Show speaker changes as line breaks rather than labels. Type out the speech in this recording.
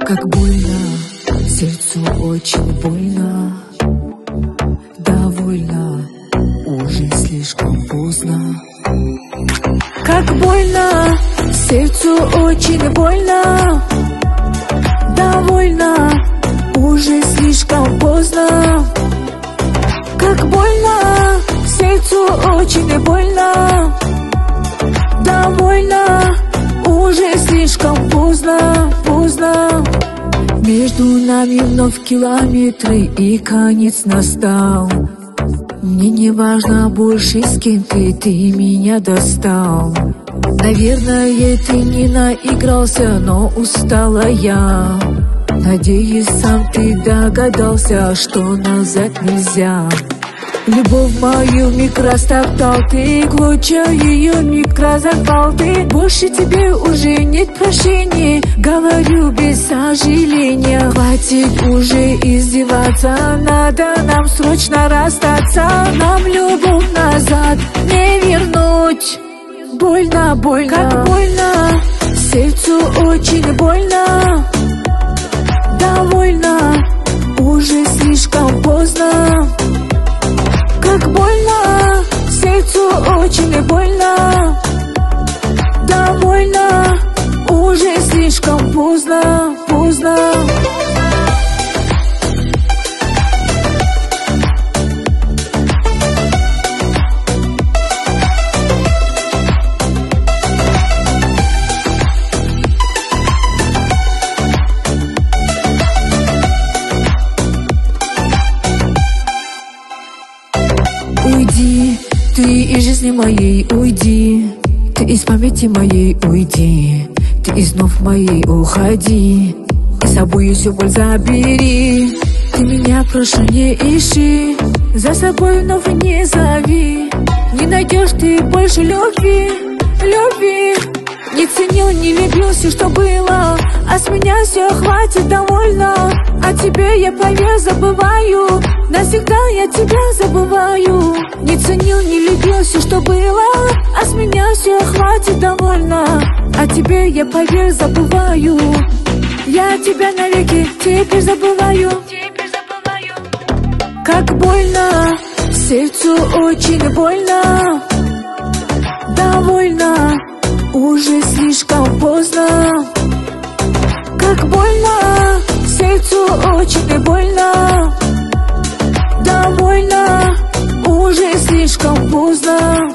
Как больно, сердцу очень больно. Довольно, уже слишком поздно. Как больно, сердцу очень больно. Довольно, уже слишком поздно. Как больно, сердцу очень больно. Довольно, уже слишком поздно, поздно. Между нами вновь километры, и конец настал. Мне не важно больше, с кем ты меня достал. Наверное, ты не наигрался, но устала я. Надеюсь, сам ты догадался, что назад нельзя. Любовь мою миг растоптал ты, клочья ее миг разорвал ты. Больше тебе уже нет прощения, говорю без сожаления. Хватит уже издеваться, надо нам срочно расстаться. Нам любовь назад не вернуть. Больно, больно, как больно, сердцу очень больно. Довольно, уже слишком поздно. Как больно, сердцу очень больно. Довольно, уже слишком поздно, поздно. Уйди, ты из жизни моей уйди, ты из памяти моей уйди, ты из снов моей уходи, и с собой всю боль забери. Ты меня прошу не ищи, за собой вновь не зови. Не найдешь ты больше любви, любви. Не ценил, не любил все, что было, а с меня все хватит, довольно. О тебе я, поверь, забываю, навсегда я тебя забываю. Не ценил, не любил все, что было, а с меня все хватит, довольно. О тебе я, поверь, забываю. Я тебя навеки теперь забываю. Как больно, сердцу очень больно. Довольно, уже слишком поздно. Как больно, сердцу очень больно. Довольно, уже слишком поздно.